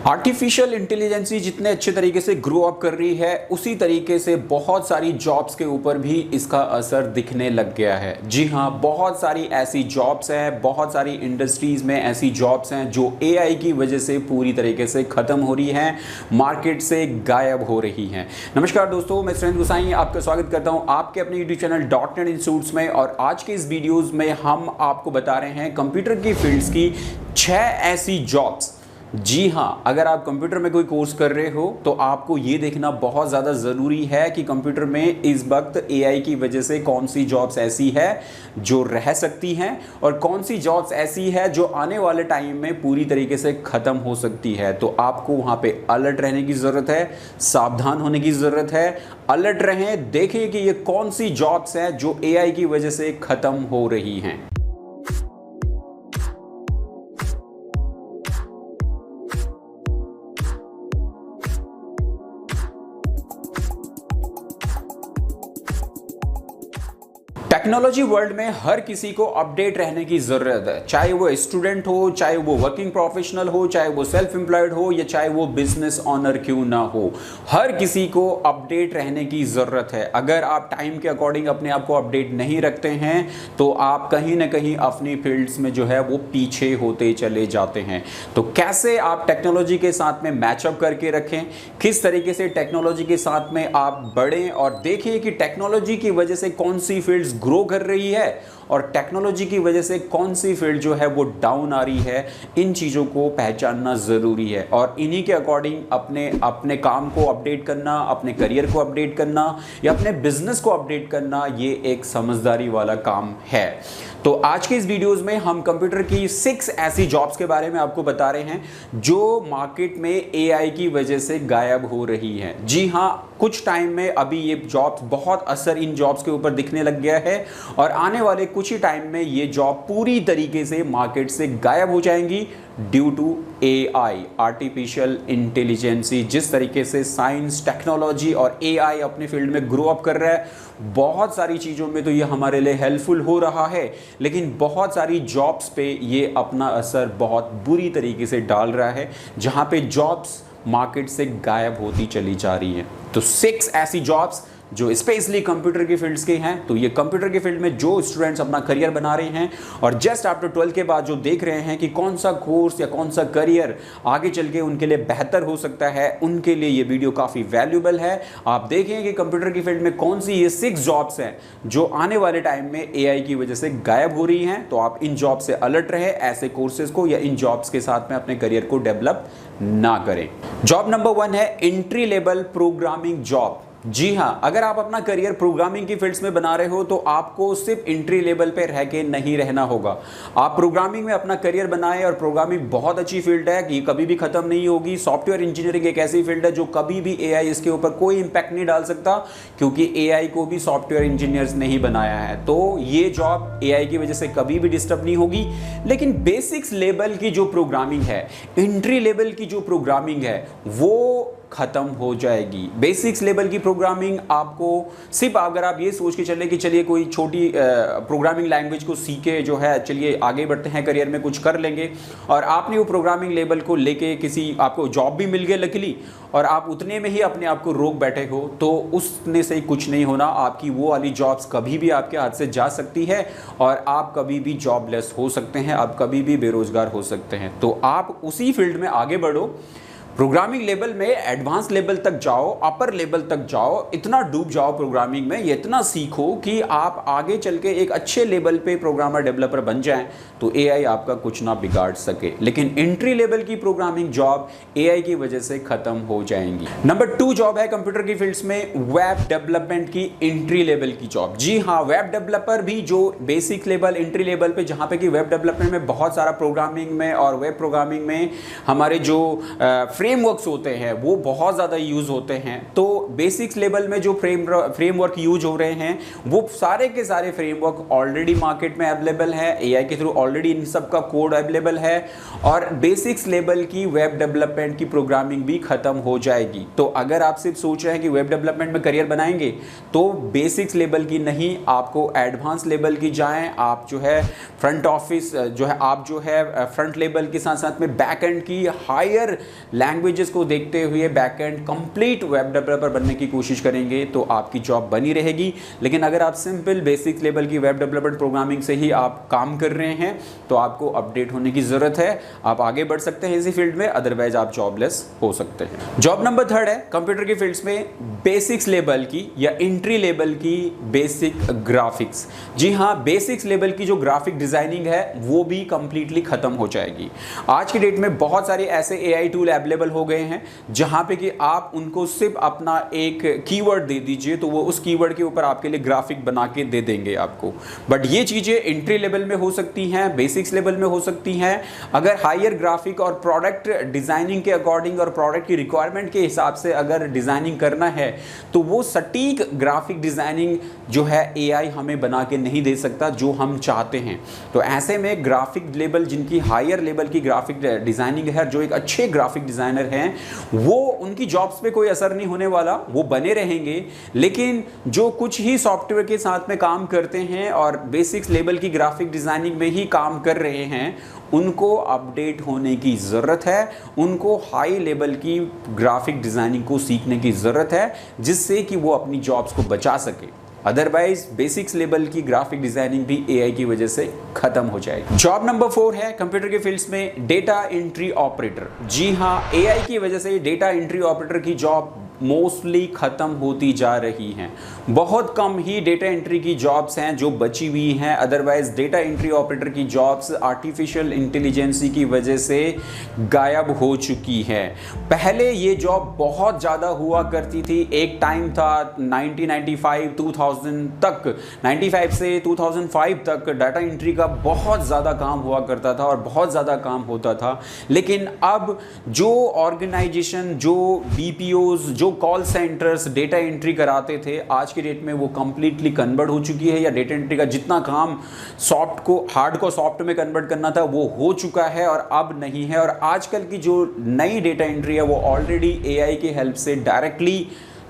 Artificial intelligence जितने अच्छे तरीके से ग्रो अप कर रही है उसी तरीके से बहुत सारी जॉब्स के ऊपर भी इसका असर दिखने लग गया है। जी हाँ, बहुत सारी ऐसी जॉब्स हैं, बहुत सारी इंडस्ट्रीज में ऐसी जॉब्स हैं जो एआई की वजह से पूरी तरीके से ख़त्म हो रही हैं, मार्केट से गायब हो रही हैं। नमस्कार दोस्तों, मैं सुरेंद्र गोसाई आपका स्वागत करता हूं आपके अपने यूट्यूब चैनल .NET इंस्टीट्यूट्स में। और आज के इस वीडियोज़ में हम आपको बता रहे हैं कंप्यूटर की फील्ड्स की 6 ऐसी जॉब्स। जी हाँ, अगर आप कंप्यूटर में कोई कोर्स कर रहे हो तो आपको ये देखना बहुत ज़्यादा ज़रूरी है कि कंप्यूटर में इस वक्त एआई की वजह से कौन सी जॉब्स ऐसी है जो रह सकती हैं और कौन सी जॉब्स ऐसी है जो आने वाले टाइम में पूरी तरीके से ख़त्म हो सकती है। तो आपको वहाँ पे अलर्ट रहने की ज़रूरत है, सावधान होने की ज़रूरत है। अलर्ट रहें, देखें कि ये कौन सी जॉब्स हैं जो एआई की वजह से ख़त्म हो रही हैं। टेक्नोलॉजी वर्ल्ड में हर किसी को अपडेट रहने की ज़रूरत है, चाहे वो स्टूडेंट हो, चाहे वो वर्किंग प्रोफेशनल हो, चाहे वो सेल्फ एम्प्लॉयड हो या चाहे वो बिजनेस ऑनर क्यों ना हो। हर किसी को अपडेट रहने की ज़रूरत है। अगर आप टाइम के अकॉर्डिंग अपने आप को अपडेट नहीं रखते हैं तो आप कहीं ना कहीं अपनी फील्ड्स में जो है वो पीछे होते चले जाते हैं। तो कैसे आप टेक्नोलॉजी के साथ में मैचअप करके रखें, किस तरीके से टेक्नोलॉजी के साथ में आप बढ़ें और देखिए कि टेक्नोलॉजी की वजह से कौन सी फील्ड्स ग्रो कर रही है और टेक्नोलॉजी की वजह से कौन सी फील्ड जो है वो डाउन आ रही है। इन चीज़ों को पहचानना ज़रूरी है और इन्हीं के अकॉर्डिंग अपने काम को अपडेट करना, अपने करियर को अपडेट करना या अपने बिजनेस को अपडेट करना, ये एक समझदारी वाला काम है। तो आज के इस वीडियोस में हम कंप्यूटर की 6 ऐसी जॉब्स के बारे में आपको बता रहे हैं जो मार्केट में एआई की वजह से गायब हो रही हैं। जी हाँ, कुछ टाइम में अभी ये जॉब्स, बहुत असर इन जॉब्स के ऊपर दिखने लग गया है और आने वाले कुछ ही टाइम में ये जॉब पूरी तरीके से मार्केट से गायब हो जाएंगी due to AI, artificial intelligence. जिस तरीके से साइंस, टेक्नोलॉजी और एआई अपने फील्ड में ग्रो अप कर रहा है, बहुत सारी चीज़ों में तो ये हमारे लिए हेल्पफुल हो रहा है, लेकिन बहुत सारी जॉब्स पे ये अपना असर बहुत बुरी तरीके से डाल रहा है, जहाँ पे जॉब्स मार्केट से गायब होती चली जा रही हैं। तो 6 ऐसी जॉब्स जो स्पेशली कंप्यूटर की फील्ड्स के हैं। तो ये कंप्यूटर की फील्ड में जो स्टूडेंट्स अपना करियर बना रहे हैं और जस्ट आफ्टर 12 के बाद जो देख रहे हैं कि कौन सा कोर्स या कौन सा करियर आगे चल के उनके लिए बेहतर हो सकता है, उनके लिए ये वीडियो काफ़ी वैल्यूबल है। आप देखें कि कंप्यूटर की फील्ड में कौन सी ये 6 जॉब्स हैं जो आने वाले टाइम में एआई की वजह से गायब हो रही हैं। तो आप इन जॉब से अलर्ट रहे, ऐसे कोर्सेज को या इन जॉब्स के साथ में अपने करियर को डेवलप ना करें। जॉब नंबर 1 है एंट्री लेवल प्रोग्रामिंग जॉब। जी हाँ, अगर आप अपना करियर प्रोग्रामिंग की फील्ड्स में बना रहे हो तो आपको सिर्फ एंट्री लेवल पे रह के नहीं रहना होगा। आप प्रोग्रामिंग में अपना करियर बनाएं और प्रोग्रामिंग बहुत अच्छी फील्ड है, ये कभी भी खत्म नहीं होगी। सॉफ्टवेयर इंजीनियरिंग एक ऐसी फील्ड है जो कभी भी एआई इसके ऊपर कोई इंपैक्ट नहीं डाल सकता, क्योंकि एआई को भी सॉफ्टवेयर इंजीनियर्स ने ही बनाया है। तो ये जॉब एआई की वजह से कभी भी डिस्टर्ब नहीं होगी। लेकिन बेसिक्स लेवल की जो प्रोग्रामिंग है, एंट्री लेवल की जो प्रोग्रामिंग है, वो खत्म हो जाएगी। बेसिक्स लेवल की प्रोग्रामिंग आपको सिर्फ, अगर आप ये सोच के चले कि चलिए कोई छोटी प्रोग्रामिंग लैंग्वेज को सीखे जो है, चलिए आगे बढ़ते हैं, करियर में कुछ कर लेंगे, और आपने वो प्रोग्रामिंग लेवल को लेके आपको जॉब भी मिल गया लकीली और आप उतने में ही अपने आप को रोक बैठे हो, तो उसने से कुछ नहीं होना। आपकी वो वाली जॉब्स कभी भी आपके हाथ से जा सकती है और आप कभी भी जॉबलेस हो सकते हैं, आप कभी भी बेरोजगार हो सकते हैं। तो आप उसी फील्ड में आगे बढ़ो, प्रोग्रामिंग लेवल में एडवांस लेवल तक जाओ, अपर लेवल तक जाओ, इतना डूब जाओ प्रोग्रामिंग में, ये इतना सीखो कि आप आगे चल के एक अच्छे लेवल पे प्रोग्रामर डेवलपर बन जाएं, तो एआई आपका कुछ ना बिगाड़ सके। लेकिन एंट्री लेवल की प्रोग्रामिंग जॉब एआई की वजह से खत्म हो जाएंगी। नंबर 2 जॉब है कंप्यूटर की फील्ड्स में वेब डेवलपमेंट की एंट्री लेवल की जॉब। जी हाँ, वेब डेवलपर भी जो बेसिक लेवल, एंट्री लेवल पे, जहाँ पे कि वेब डेवलपमेंट में बहुत सारा प्रोग्रामिंग में और वेब प्रोग्रामिंग में हमारे जो फ्रेमवर्क्स होते हैं वो बहुत ज़्यादा यूज़ होते हैं। तो बेसिक्स लेवल में जो फ्रेमवर्क यूज हो रहे हैं वो सारे के सारे फ्रेमवर्क ऑलरेडी मार्केट में अवेलेबल है, एआई के थ्रू ऑलरेडी इन सब का कोड अवेलेबल है और बेसिक्स लेवल की वेब डेवलपमेंट की प्रोग्रामिंग भी खत्म हो जाएगी। तो अगर आप सिर्फ सोच रहे हैं कि वेब डेवलपमेंट में करियर बनाएंगे तो बेसिक्स लेवल की नहीं, आपको एडवांस लेवल की जाएं। आप जो है फ्रंट ऑफिस जो है, आप जो है फ्रंट लेवल के साथ साथ में बैक एंड की हायर लैंग्वेजेस को देखते हुए बैकएंड कंप्लीट वेब डेवलपर बनने की कोशिश करेंगे तो आपकी जॉब बनी रहेगी। लेकिन अगर आप सिंपल बेसिक लेवल की वेब डेवलपमेंट प्रोग्रामिंग से ही आप काम कर रहे हैं तो आपको अपडेट होने की ज़रूरत है। आप आगे बढ़ सकते हैं इसी फील्ड में, अदरवाइज आप जॉबलेस हो सकते हैं। जॉब नंबर 3 है कंप्यूटर की फील्ड्स में बेसिक्स लेवल की या एंट्री लेवल की बेसिक ग्राफिक्स। जी हाँ, बेसिक्स लेवल की जो ग्राफिक डिजाइनिंग है वो भी कंप्लीटली खत्म हो जाएगी। आज की डेट में बहुत सारे ऐसे एआई टूल अवेलेबल हो गए हैं जहां पे कि आप उनको सिर्फ अपना एक कीवर्ड दे दीजिए तो वो उस कीवर्ड के ऊपर आपके लिए ग्राफिक बना के दे देंगे आपको। बट ये चीजें एंट्री लेवल में हो सकती हैं, बेसिक्स लेवल में हो सकती हैं। अगर हायर ग्राफिक और प्रोडक्ट डिजाइनिंग के अकॉर्डिंग और प्रोडक्ट की रिक्वायरमेंट के हिसाब से अगर डिजाइनिंग करना है तो वो सटीक ग्राफिक डिजाइनिंग जो है एआई हमें बना के नहीं दे सकता जो हम चाहते हैं। तो ऐसे में ग्राफिक लेवल जिनकी हायर लेवल की ग्राफिक डिजाइनिंग है, जो एक अच्छे ग्राफिक डिजाइनर हैं, वो उनकी जॉब्स पे कोई असर नहीं होने वाला, वो बने रहेंगे। लेकिन जो कुछ ही सॉफ्टवेयर के साथ में काम करते हैं और बेसिक्स लेवल की ग्राफिक डिजाइनिंग में ही काम कर रहे हैं, उनको अपडेट होने की ज़रूरत है। उनको हाई लेवल की ग्राफिक डिज़ाइनिंग को सीखने की ज़रूरत है जिससे कि वो अपनी जॉब्स को बचा सके। अदरवाइज बेसिक्स लेवल की ग्राफिक डिजाइनिंग भी एआई की वजह से खत्म हो जाएगी। जॉब नंबर 4 है कंप्यूटर के फील्ड्स में डेटा एंट्री ऑपरेटर। जी हाँ, एआई की वजह से डेटा एंट्री ऑपरेटर की जॉब मोस्टली ख़त्म होती जा रही हैं। बहुत कम ही डेटा एंट्री की जॉब्स हैं जो बची हुई हैं। अदरवाइज डेटा एंट्री ऑपरेटर की जॉब्स आर्टिफिशियल इंटेलिजेंसी की वजह से गायब हो चुकी है। पहले ये जॉब बहुत ज़्यादा हुआ करती थी। एक टाइम था 1995 2000 तक, 95 से 2005 तक डाटा एंट्री का बहुत ज़्यादा काम हुआ करता था और बहुत ज़्यादा काम होता था। लेकिन अब जो ऑर्गेनाइजेशन, जो बीपीओज, जो कॉल सेंटर्स डेटा एंट्री कराते थे, आज की डेट में वो कंप्लीटली कन्वर्ट हो चुकी है, या डेटा एंट्री का जितना काम सॉफ्ट को हार्ड को सॉफ्ट में कन्वर्ट करना था वो हो चुका है और अब नहीं है। और आजकल की जो नई डेटा एंट्री है वो ऑलरेडी एआई की हेल्प से डायरेक्टली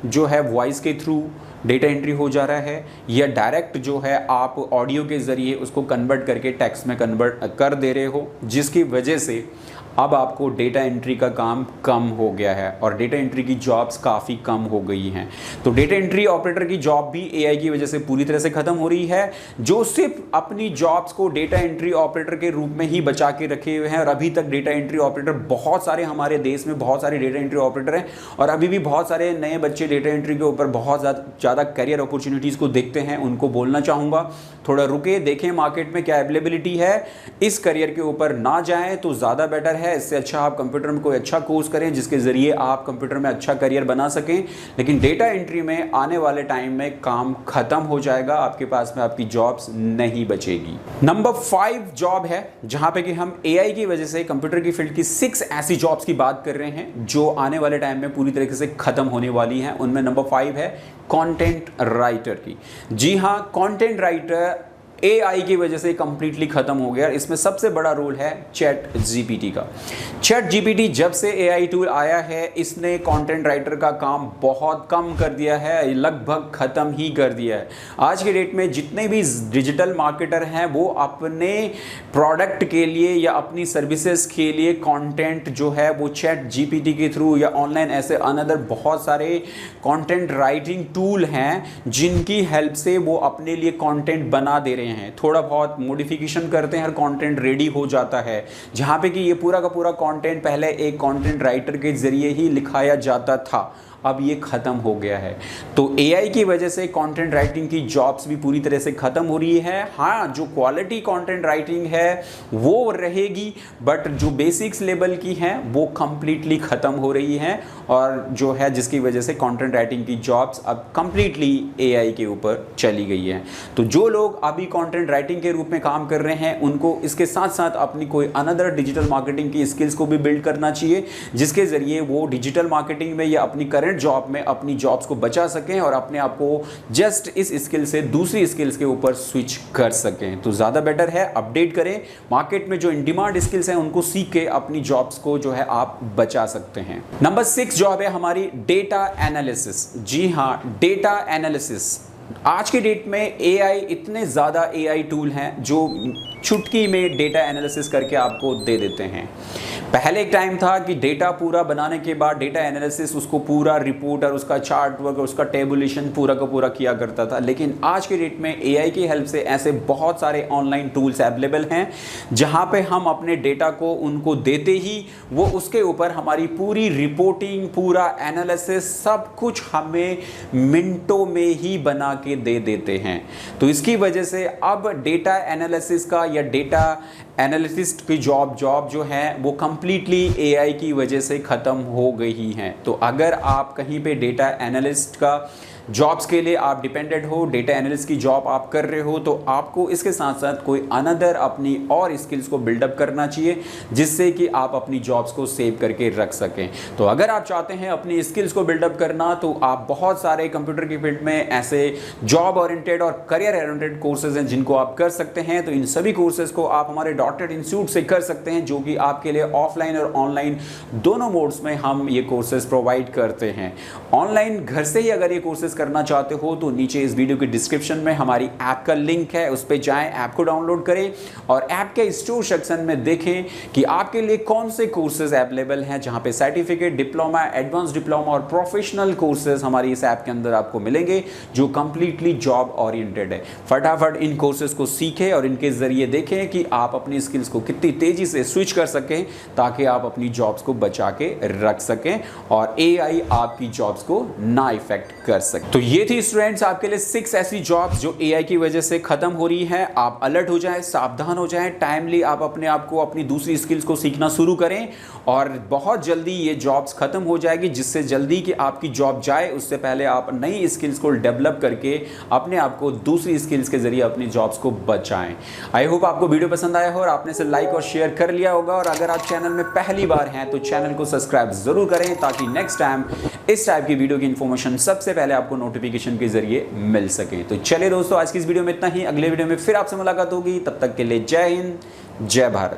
जो है वॉइस के थ्रू डेटा एंट्री हो जा रहा है, या डायरेक्ट जो है आप ऑडियो के ज़रिए उसको कन्वर्ट करके टेक्स्ट में कन्वर्ट कर दे रहे हो, जिसकी वजह से अब आपको डेटा एंट्री का काम कम हो गया है और डेटा एंट्री की जॉब्स काफ़ी कम हो गई हैं। तो डेटा एंट्री ऑपरेटर की जॉब भी एआई की वजह से पूरी तरह से ख़त्म हो रही है। जो सिर्फ अपनी जॉब्स को डेटा एंट्री ऑपरेटर के रूप में ही बचा के रखे हुए हैं, और अभी तक डेटा एंट्री ऑपरेटर बहुत सारे हमारे देश में बहुत सारे डेटा एंट्री ऑपरेटर हैं और अभी भी बहुत सारे नए बच्चे डेटा एंट्री के ऊपर बहुत ज़्यादा करियर अपॉर्चुनिटीज़ को देखते हैं। उनको बोलना चाहूँगा थोड़ा रुके, देखें मार्केट में क्या अवेलेबिलिटी है, इस करियर के ऊपर ना जाएँ तो ज़्यादा बेटर है। इससे अच्छा आप कंप्यूटर में कोई अच्छा कोर्स करें जिसके ज़रिए आप कंप्यूटर में अच्छा करियर बना सकें। लेकिन डेटा एंट्री में आने वाले टाइम में काम खत्म हो जाएगा, आपके पास में आपकी जॉब्स नहीं बचेगी। नंबर 5 जॉब है जहां पे कि हम एआई की वजह से कंप्यूटर की फील्ड की 6 ऐसी जॉब्स की बात कर रहे हैं जो आने वाले टाइम में पूरी तरीके से खत्म होने वाली हैं। उनमें नंबर 5 है कंटेंट राइटर की। जी हाँ, कंटेंट राइटर एआई की वजह से कंप्लीटली खत्म हो गया। इसमें सबसे बड़ा रोल है चैट जीपीटी का। चैट जीपीटी जब से एआई टूल आया है, इसने कंटेंट राइटर का काम बहुत कम कर दिया है, लगभग खत्म ही कर दिया है। आज के डेट में जितने भी डिजिटल मार्केटर हैं वो अपने प्रोडक्ट के लिए या अपनी सर्विसेज के लिए कंटेंट जो है वो चैट जीपीटी के थ्रू या ऑनलाइन ऐसे अनदर बहुत सारे कंटेंट राइटिंग टूल हैं जिनकी हेल्प से वो अपने लिए कंटेंट बना दे रहे हैं। थोड़ा बहुत मॉडिफिकेशन करते हैं और कंटेंट रेडी हो जाता है। जहां पे कि ये पूरा का पूरा कंटेंट पहले एक कंटेंट राइटर के जरिए ही लिखाया जाता था, अब ये ख़त्म हो गया है। तो एआई की वजह से कंटेंट राइटिंग की जॉब्स भी पूरी तरह से ख़त्म हो रही है। हाँ, जो क्वालिटी कंटेंट राइटिंग है वो रहेगी, बट जो बेसिक्स लेवल की हैं वो कंप्लीटली ख़त्म हो रही हैं, और जो है जिसकी वजह से कंटेंट राइटिंग की जॉब्स अब कंप्लीटली एआई के ऊपर चली गई हैं। तो जो लोग अभी कंटेंट राइटिंग के रूप में काम कर रहे हैं उनको इसके साथ साथ अपनी कोई अनदर डिजिटल मार्केटिंग की स्किल्स को भी बिल्ड करना चाहिए, जिसके ज़रिए वो डिजिटल मार्केटिंग में या अपनी करंट जॉब में अपनी जॉब्स को बचा सकें और अपने आप को जस्ट इस स्किल से दूसरी स्किल्स के ऊपर स्विच कर सकें। तो ज़्यादा बेटर है अपडेट करें, मार्केट में जो इन डिमांड स्किल्स हैं उनको सीख के अपनी जॉब्स को जो है आप बचा सकते हैं। नंबर 6 जॉब है हमारी डेटा एनालिसिस। जी हाँ, डेटा एनालिसिस। आज के डेट में एआई, इतने ज़्यादा एआई टूल हैं जो चुटकी में डेटा एनालिसिस करके आपको दे देते हैं। पहले एक टाइम था कि डेटा पूरा बनाने के बाद डेटा एनालिसिस उसको पूरा रिपोर्ट और उसका चार्ट वर्क और उसका टेबुलेशन पूरा का पूरा किया करता था, लेकिन आज के डेट में एआई की हेल्प से ऐसे बहुत सारे ऑनलाइन टूल्स अवेलेबल हैं जहां पे हम अपने डेटा को उनको देते ही वो उसके ऊपर हमारी पूरी रिपोर्टिंग, पूरा एनालिसिस सब कुछ हमें मिनटों में ही बना के दे देते हैं। तो इसकी वजह से अब डेटा एनालिसिस का या डेटा एनालिस्ट की जॉब जो है वो कंप्लीटली एआई की वजह से ख़त्म हो गई हैं। तो अगर आप कहीं पे डेटा एनालिस्ट का जॉब्स के लिए आप डिपेंडेंट हो, डेटा एनालिस्ट की जॉब आप कर रहे हो, तो आपको इसके साथ साथ कोई अनदर अपनी और स्किल्स को बिल्डअप करना चाहिए जिससे कि आप अपनी जॉब्स को सेव करके रख सकें। तो अगर आप चाहते हैं अपनी स्किल्स को बिल्डअप करना, तो आप बहुत सारे कंप्यूटर की फील्ड में ऐसे जॉब ओरिएंटेड और करियर ओरिएंटेड कोर्सेज हैं जिनको आप कर सकते हैं। तो इन सभी कोर्सेज को आप हमारे डॉक्टरेट इंस्टीट्यूट से कर सकते हैं, जो कि आपके लिए ऑफलाइन और ऑनलाइन दोनों मोड्स में हम ये कोर्सेज प्रोवाइड करते हैं। ऑनलाइन घर से ही अगर ये कोर्सेज करना चाहते हो तो नीचे इस वीडियो के डिस्क्रिप्शन में हमारी ऐप का लिंक है, उस पर जाएं, ऐप को डाउनलोड करें और ऐप के स्टोर सेक्शन में देखें कि आपके लिए कौन से कोर्सेज अवेलेबल हैं, जहां पे सर्टिफिकेट, डिप्लोमा, एडवांस डिप्लोमा और प्रोफेशनल कोर्सेज हमारी इस ऐप के अंदर आपको मिलेंगे जो कंप्लीटली जॉब ओरिएंटेड है। फटाफट इन कोर्सेज को सीखें और इनके जरिए देखें कि आप अपनी स्किल्स को कितनी तेजी से स्विच कर सकें ताकि आप अपनी जॉब्स को बचा के रख सकें और एआई आपकी जॉब्स को ना इफेक्ट कर सके। तो ये थी स्टूडेंट्स आपके लिए 6 ऐसी जॉब्स जो एआई की वजह से खत्म हो रही हैं। आप अलर्ट हो जाएं, सावधान हो जाएं, टाइमली आप अपने आप को अपनी दूसरी स्किल्स को सीखना शुरू करें और बहुत जल्दी ये जॉब्स खत्म हो जाएगी। जिससे जल्दी कि आपकी जॉब जाए उससे पहले आप नई स्किल्स को डेवलप करके अपने आप को दूसरी स्किल्स के जरिए अपनी जॉब्स को बचाएं। आई होप आपको वीडियो पसंद आया हो और आपने इसे लाइक और शेयर कर लिया होगा। और अगर आप चैनल में पहली बार हैं तो चैनल को सब्सक्राइब जरूर करें ताकि नेक्स्ट टाइम इस टाइप की वीडियो की इंफॉर्मेशन सबसे पहले आपको नोटिफिकेशन के जरिए मिल सके। तो चलिए दोस्तों, आज की इस वीडियो में इतना ही। अगले वीडियो में फिर आपसे मुलाकात होगी, तब तक के लिए जय हिंद, जय भारत।